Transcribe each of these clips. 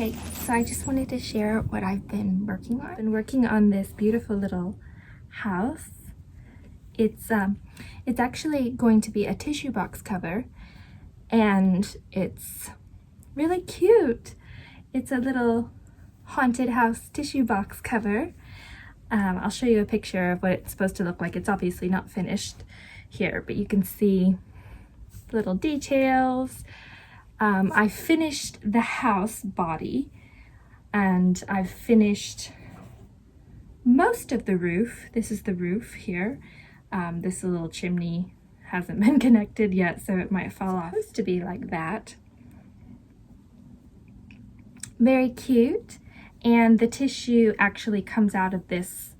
Okay, so I just wanted to share what I've been working on. I've been working on this beautiful little house. It's actually going to be a tissue box cover, and it's really cute. It's a little haunted house tissue box cover. I'll show you a picture of what it's supposed to look like. It's obviously not finished here, but you can see little details. I finished the house body, and I've finished most of the roof. This is the roof here. This little chimney hasn't been connected yet, so it might fall off. It's supposed to be like that. Very cute. And the tissue actually comes out of this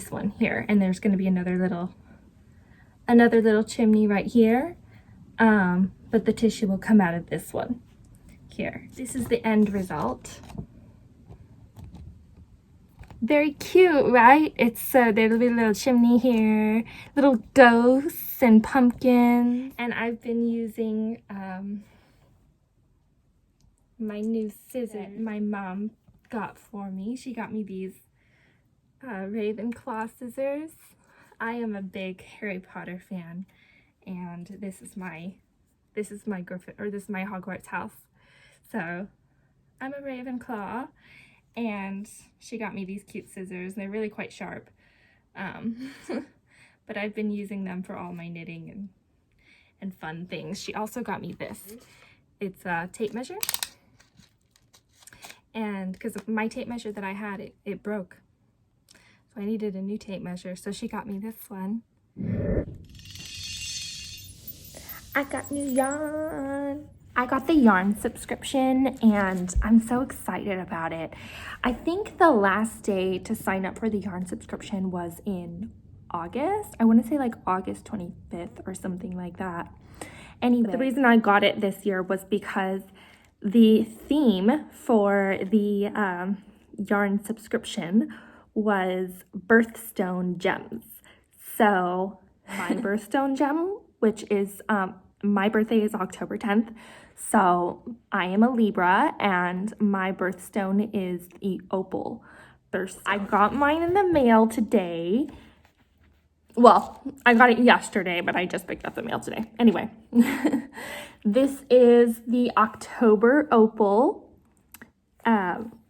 one here, and there's going to be another little chimney right here. But the tissue will come out of this one here. This is the end result. Very cute, right? It's there'll be a little chimney here, little ghosts and pumpkins. And I've been using my new scissors my mom got for me. She got me these Ravenclaw scissors. I am a big Harry Potter fan, and this is my Hogwarts house. So I'm a Ravenclaw, and she got me these cute scissors. They're really quite sharp. But I've been using them for all my knitting and fun things. She also got me this. It's a tape measure. And because my tape measure that I had, it broke. So I needed a new tape measure. So she got me this one. I got new yarn. I got the yarn subscription, and I'm so excited about it. I think the last day to sign up for the yarn subscription was in August. I want to say like August 25th or something like that. Anyway, the reason I got it this year was because the theme for the yarn subscription was birthstone gems. So my birthstone gem, which is my birthday is October 10th, so I am a Libra, and my birthstone is the opal birthstone. I got mine in the mail today. Well, I got it yesterday, but I just picked up the mail today. Anyway, this is the October opal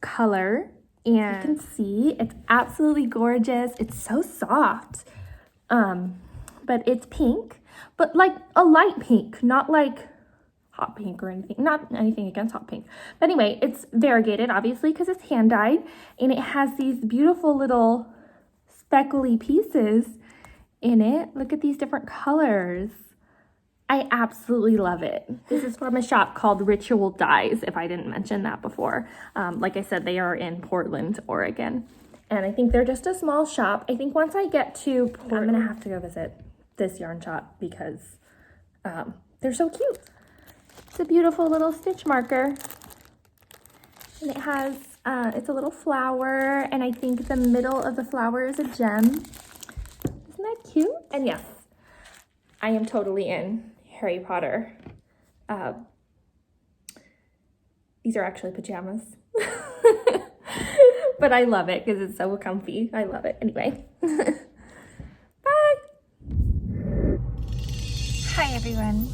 color, and you can see it's absolutely gorgeous. It's so soft, but it's pink, but like a light pink, not like hot pink or anything. Not anything against hot pink, but anyway, it's variegated obviously because it's hand dyed, and it has these beautiful little speckly pieces in it. Look at these different colors. I absolutely love it. This is from a shop called Ritual Dyes, if I didn't mention that before. Like I said, they are in Portland, Oregon. And I think they're just a small shop. I think once I get to Portland, I'm gonna have to go visit this yarn shop because they're so cute. It's a beautiful little stitch marker. And it has, it's a little flower, and I think the middle of the flower is a gem. Isn't that cute? And yes, I am totally in Harry Potter. These are actually pajamas. But I love it because it's so comfy. I love it. Anyway. Bye. Hi, everyone.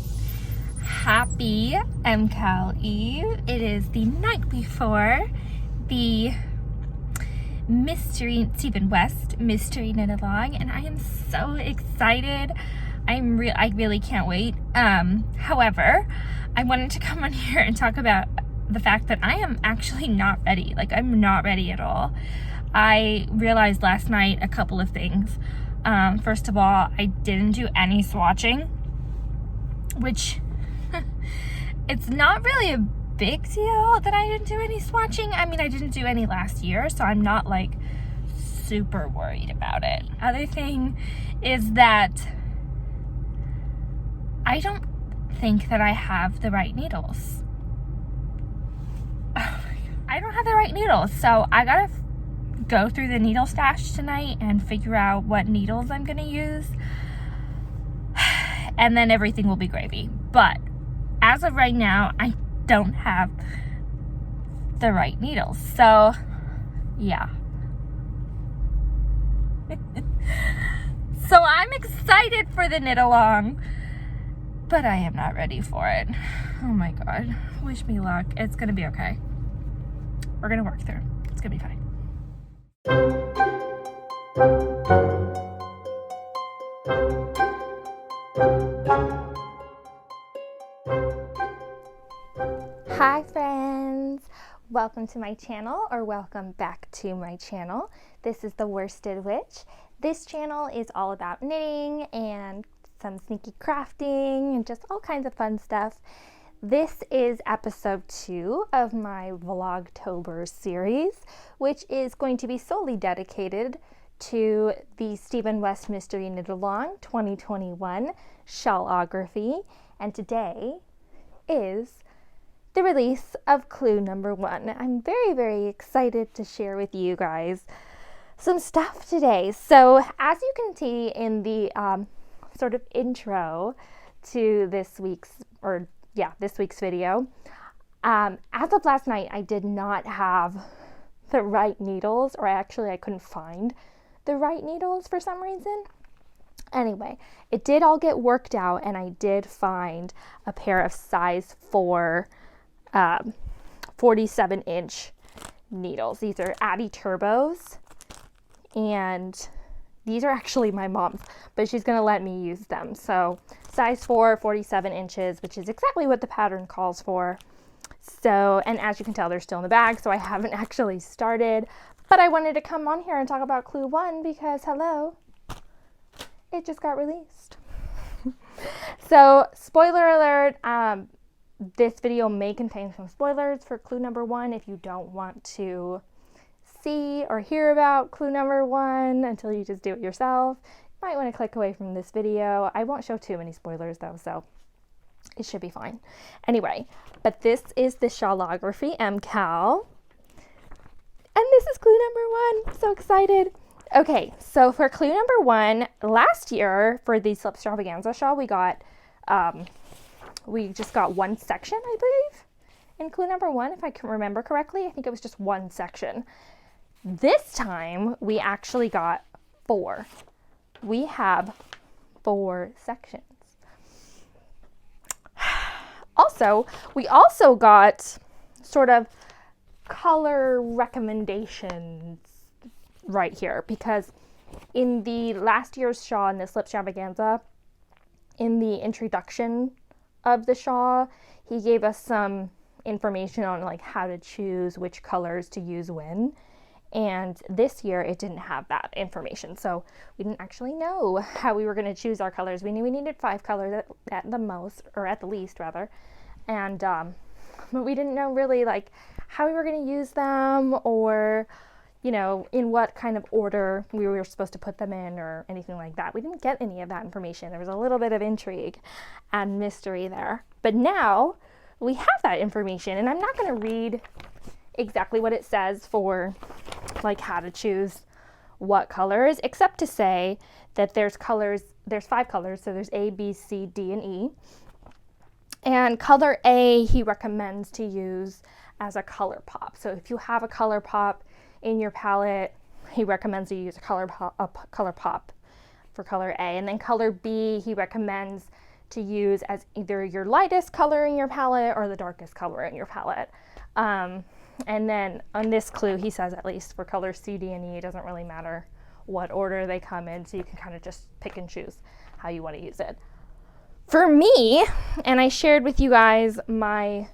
Happy MKAL Eve. It is the night before the Stephen West Mystery Knit Along, and I am so excited. I really can't wait. However, I wanted to come on here and talk about the fact that I am actually not ready. Like, I'm not ready at all. I realized last night a couple of things. First of all, I didn't do any swatching, which it's not really a big deal that I didn't do any swatching. I mean, I didn't do any last year, so I'm not like super worried about it. Other thing is that I don't think that I have the right needles. I don't have the right needles, so I gotta go through the needle stash tonight and figure out what needles I'm gonna use, and then everything will be gravy. But as of right now, I don't have the right needles. So yeah. So I'm excited for the knit along, but I am not ready for it. Oh my God, wish me luck. It's gonna be okay. We're gonna work through. It's gonna be fine. Hi friends, welcome to my channel, or welcome back to my channel. This is the Worsted Witch. This channel is all about knitting and some sneaky crafting and just all kinds of fun stuff. This is episode 2 of my Vlogtober series, which is going to be solely dedicated to the Stephen West Mystery Knit Along 2021 Shawlography, and today is the release of clue number 1. I'm very, very excited to share with you guys some stuff today. So as you can see in the sort of intro to this week's video, as of last night, I did not have the right needles, or actually I couldn't find the right needles for some reason. Anyway, it did all get worked out, and I did find a pair of size 4 47-inch needles. These are Addi Turbos, and these are actually my mom's, but she's going to let me use them. So size 4, 47 inches, which is exactly what the pattern calls for. So, and as you can tell, they're still in the bag, so I haven't actually started, but I wanted to come on here and talk about clue 1 because, hello, it just got released. So, spoiler alert, this video may contain some spoilers for clue number 1. If you don't want to see or hear about clue number 1 until you just do it yourself, you might want to click away from this video. I won't show too many spoilers though, so it should be fine. Anyway, but this is the Shawlography MKAL, and this is clue number 1. I'm so excited. Okay, so for clue number 1, last year for the Slipstravaganza shawl, we just got one section, I believe, in clue number 1, if I can remember correctly. I think it was just one section. This time, we actually got 4. We have 4 sections. Also, we also got sort of color recommendations right here, because in the last year's shawl in the Slipstravaganza, in the introduction of the shawl, he gave us some information on like how to choose which colors to use when, and this year it didn't have that information, so we didn't actually know how we were going to choose our colors. We knew we needed 5 colors at the most, or at the least rather, and but we didn't know really like how we were going to use them, or you know, in what kind of order we were supposed to put them in, or anything like that. We didn't get any of that information. There was a little bit of intrigue and mystery there. But now we have that information, and I'm not going to read exactly what it says for like how to choose what colors, except to say that there's 5 colors. So there's A, B, C, D, and E. And color A he recommends to use as a color pop. So if you have a color pop in your palette, he recommends you use a color pop for color A. And then color B he recommends to use as either your lightest color in your palette or the darkest color in your palette. And then on this clue he says, at least for color C, D, and E, it doesn't really matter what order they come in, so you can kind of just pick and choose how you want to use it. For me, and I shared with you guys my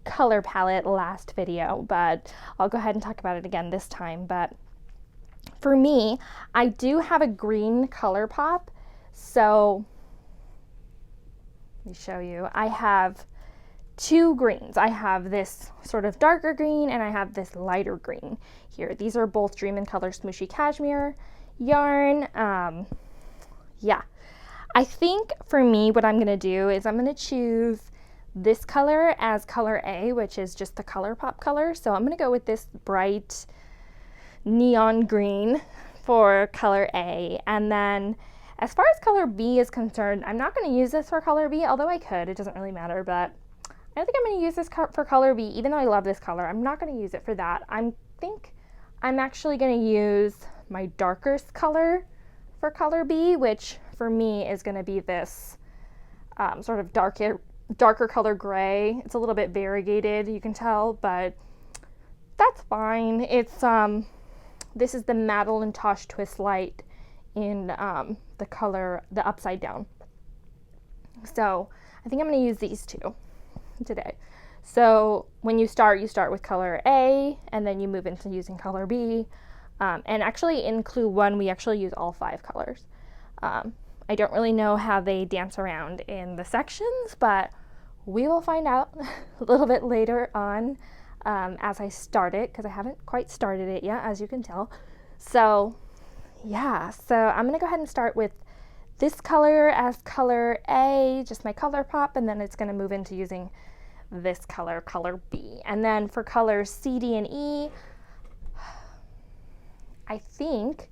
color palette last video, but I'll go ahead and talk about it again this time. But for me, I do have a green color pop, so let me show you. I have 2 greens. I have this sort of darker green, and I have this lighter green here. These are both Dream in Color Smooshy Cashmere yarn. Yeah, I think for me what I'm going to do is I'm going to choose this color as color A, which is just the color pop color. So I'm going to go with this bright neon green for color A. And then as far as color B is concerned, I'm not going to use this for color B, although I could. It doesn't really matter, but I think I'm going to use this for color B, even though I love this color. I'm not going to use it for that. I think I'm actually going to use my darkest color for color B, which for me is going to be this sort of darker color gray. It's a little bit variegated, you can tell, but that's fine. It's this is the Madeline Tosh Twist Light in the color, the upside down. So I think I'm going to use these two today. So when you start with color A, and then you move into using color B. And actually in clue 1, we actually use all 5 colors. I don't really know how they dance around in the sections, but we will find out a little bit later on as I start it, because I haven't quite started it yet, as you can tell. So yeah, so I'm going to go ahead and start with this color as color A, just my color pop, and then it's going to move into using this color, color B. And then for colors C, D, and E, I think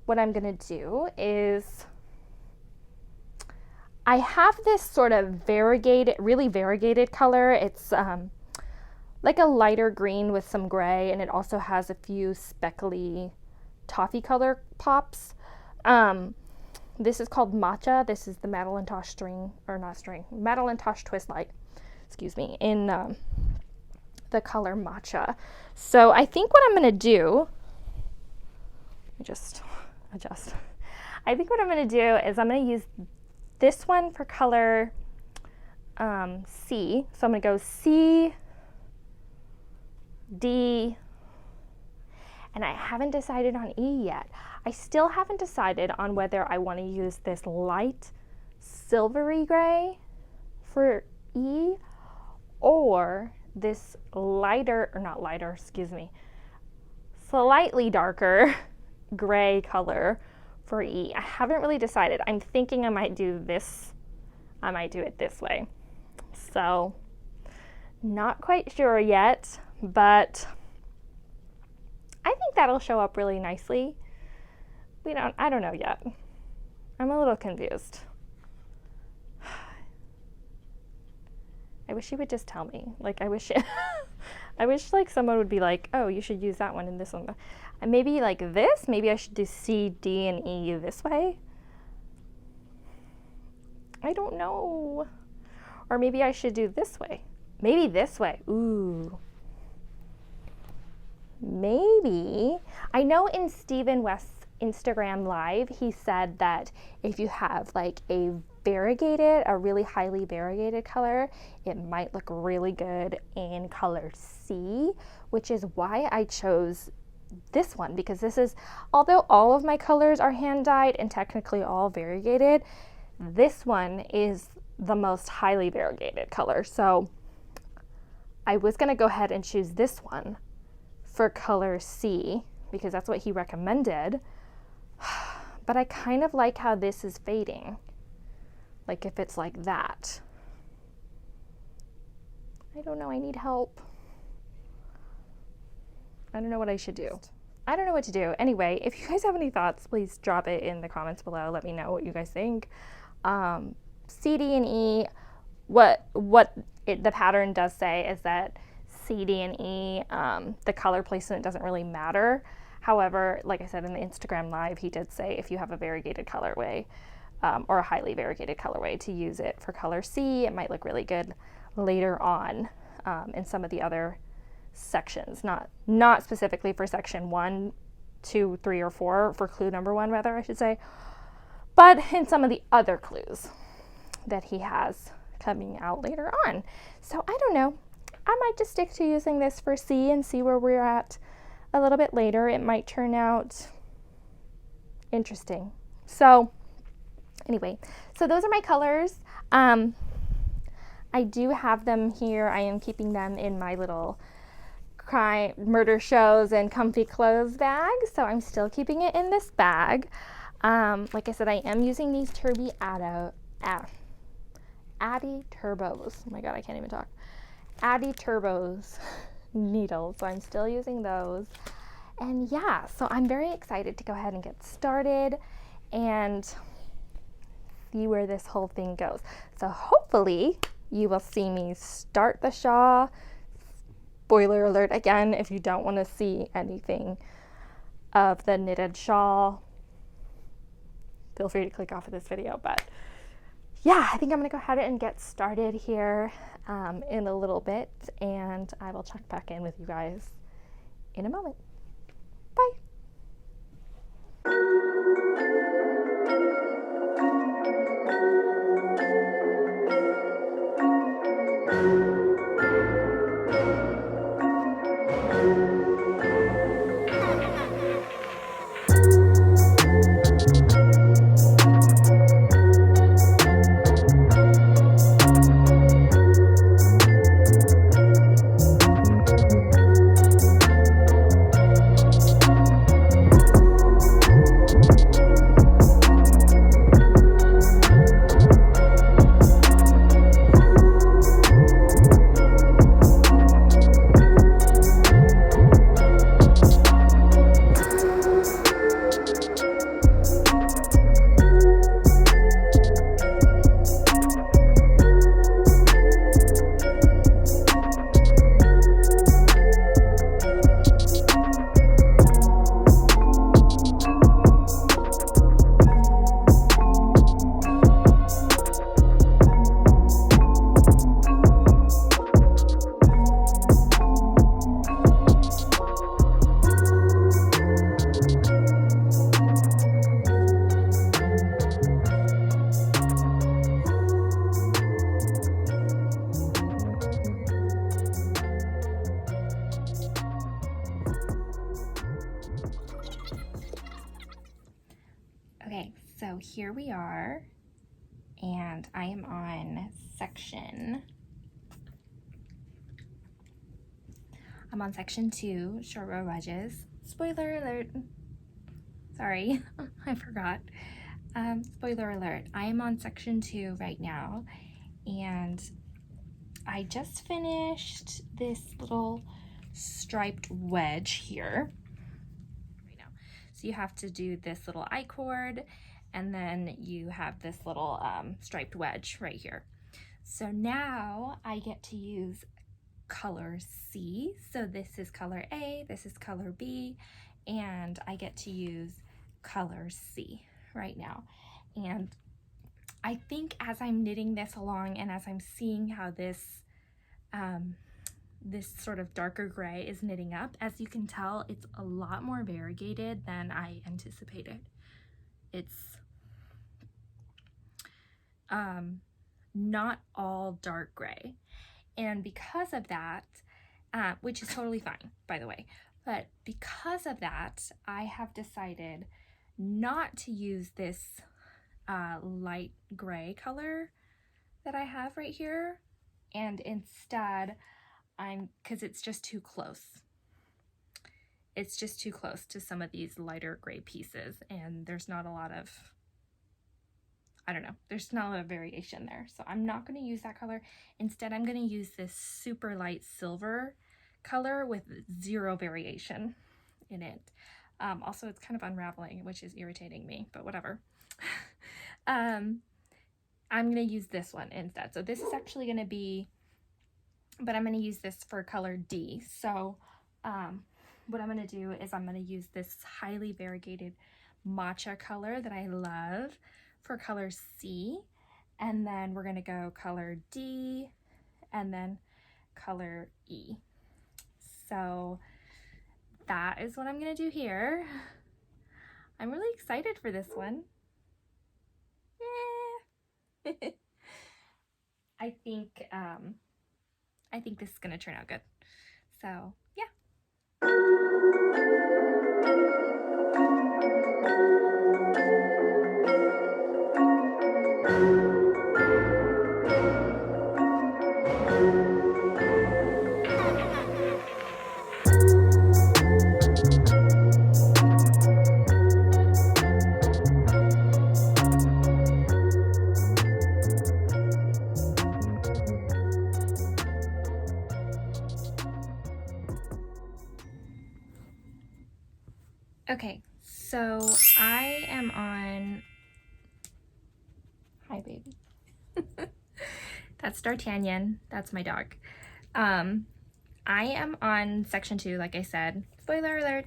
what I'm going to do is I have this sort of variegated, really variegated color. It's like a lighter green with some gray, and it also has a few speckly toffee color pops. This is called Matcha. This is the Madeline Tosh Madeline Tosh Twist Light, excuse me, in the color Matcha. So I think what I'm going to do, let me just adjust. I think what I'm going to do is I'm going to use this one for color C. So I'm going to go C, D, and I haven't decided on E yet. I still haven't decided on whether I want to use this light silvery gray for E or this lighter, or not lighter, excuse me, slightly darker gray color for E. I haven't really decided. I'm thinking I might do this. I might do it this way. So not quite sure yet, but I think that'll show up really nicely. I don't know yet. I'm a little confused. I wish he would just tell me. Like, I wish like someone would be like, oh, you should use that one and this one. And maybe like this, maybe I should do C, D, and E this way. I don't know. Or maybe I should do this way. Maybe this way. Ooh. Maybe. I know in Stephen West's Instagram live, he said that if you have like a really highly variegated color, it might look really good in color C, which is why I chose this one, because this is, although all of my colors are hand dyed and technically all variegated, this one is the most highly variegated color. So I was going to go ahead and choose this one for color C because that's what he recommended. But I kind of like how this is fading. Like if it's like that. I don't know, I need help. I don't know what I should do. I don't know what to do. Anyway, if you guys have any thoughts, please drop it in the comments below. Let me know what you guys think. C, D, and E, the pattern does say is that C, D, and E, the color placement doesn't really matter. However, like I said in the Instagram live, he did say if you have a variegated colorway or a highly variegated colorway to use it for color C, it might look really good later on in some of the other sections, not specifically for section 1, 2, 3, or 4, for clue number 1 rather, I should say, but in some of the other clues that he has coming out later on. So I don't know, I might just stick to using this for C and see where we're at a little bit later. It might turn out interesting. So anyway, so those are my colors. I do have them here. I am keeping them in my little murder shows and comfy clothes bag, so I'm still keeping it in this bag. Like I said, I am using these Addi Turbos. Oh my god, I can't even talk. Addi Turbos needles, so I'm still using those. And yeah, so I'm very excited to go ahead and get started and see where this whole thing goes. So hopefully you will see me start the shawl. Spoiler alert again, if you don't want to see anything of the knitted shawl, feel free to click off of this video. But yeah, I think I'm gonna go ahead and get started here in a little bit, and I will check back in with you guys in a moment. Bye. Okay, so here we are, and I am on section 2, short row wedges. Spoiler alert. Sorry, I forgot. Spoiler alert, I am on section 2 right now, and I just finished this little striped wedge here. So you have to do this little I-cord, and then you have this little striped wedge right here. So now I get to use color C. So this is color A, this is color B, and I get to use color C right now. And I think as I'm knitting this along and as I'm seeing how this this sort of darker gray is knitting up, as you can tell, it's a lot more variegated than I anticipated. It's not all dark gray, and because of that, which is totally fine, by the way, but because of that, I have decided not to use this light gray color that I have right here, and instead because it's just too close. It's just too close to some of these lighter gray pieces, and there's not a lot of, I don't know, there's not a lot of variation there. So I'm not going to use that color. Instead, I'm going to use this super light silver color with 0 variation in it. Also, it's kind of unraveling, which is irritating me, but whatever. I'm going to use this one instead. So this is actually going to be, but I'm going to use this for color D. So what I'm going to do is I'm going to use this highly variegated matcha color that I love for color C, and then we're going to go color D and then color E. So that is what I'm going to do here. I'm really excited for this one. Yeah. I think this is going to turn out good. So, yeah. Okay, so I am on, hi baby, That's D'Artagnan. That's my dog. I am on section 2, like I said. Spoiler alert.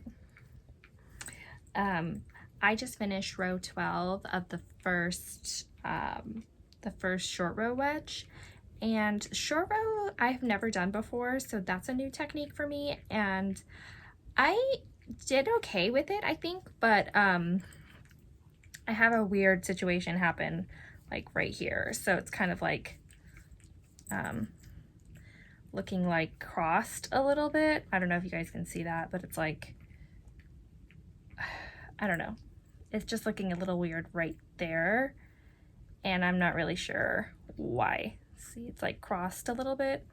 I just finished row 12 of the first short row wedge. And short row I've never done before, so that's a new technique for me, and I did okay with it, I think, but I have a weird situation happen like right here, so it's kind of like looking like crossed a little bit. I don't know if you guys can see that, but it's like, I don't know, it's just looking a little weird right there, and I'm not really sure why. See, it's like crossed a little bit.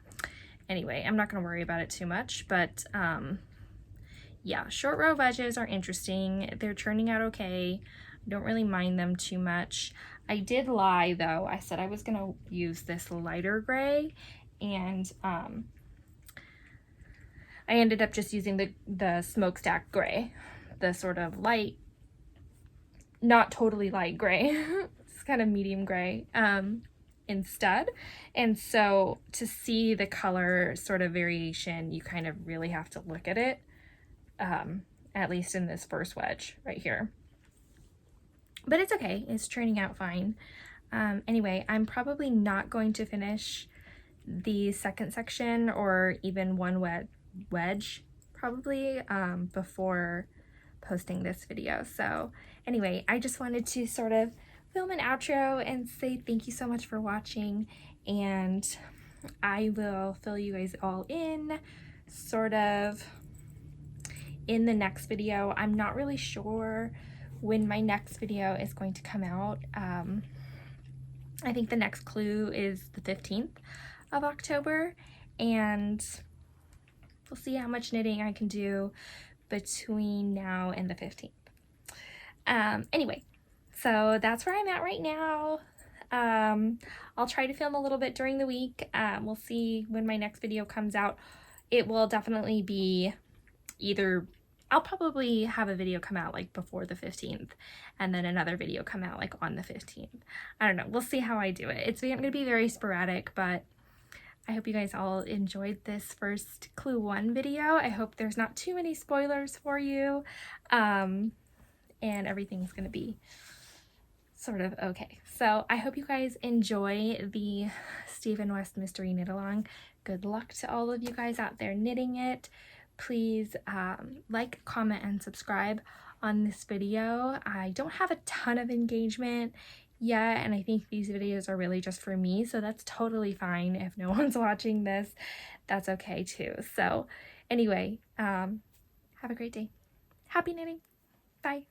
Anyway, I'm not going to worry about it too much, but yeah, short row wedges are interesting. They're turning out okay. I don't really mind them too much. I did lie though. I said I was going to use this lighter gray, and I ended up just using the smokestack gray, the sort of light, not totally light gray. It's kind of medium gray. Instead. And so to see the color sort of variation, you kind of really have to look at it, at least in this first wedge right here. But it's okay, it's turning out fine. Anyway, I'm probably not going to finish the second section or even one wedge probably before posting this video. So anyway, I just wanted to sort of film an outro and say thank you so much for watching, and I will fill you guys all in sort of in the next video. I'm not really sure when my next video is going to come out. I think the next clue is the 15th of October, and we'll see how much knitting I can do between now and the 15th. Anyway, so that's where I'm at right now. I'll try to film a little bit during the week. We'll see when my next video comes out. It will definitely be either, I'll probably have a video come out like before the 15th and then another video come out like on the 15th. I don't know. We'll see how I do it. It's going to be very sporadic, but I hope you guys all enjoyed this first Clue 1 video. I hope there's not too many spoilers for you. And everything's going to be sort of okay. So I hope you guys enjoy the Stephen West Mystery Knit Along. Good luck to all of you guys out there knitting it. Please like, comment, and subscribe on this video. I don't have a ton of engagement yet, and I think these videos are really just for me, so that's totally fine. If no one's watching this, that's okay too. So anyway, have a great day. Happy knitting. Bye.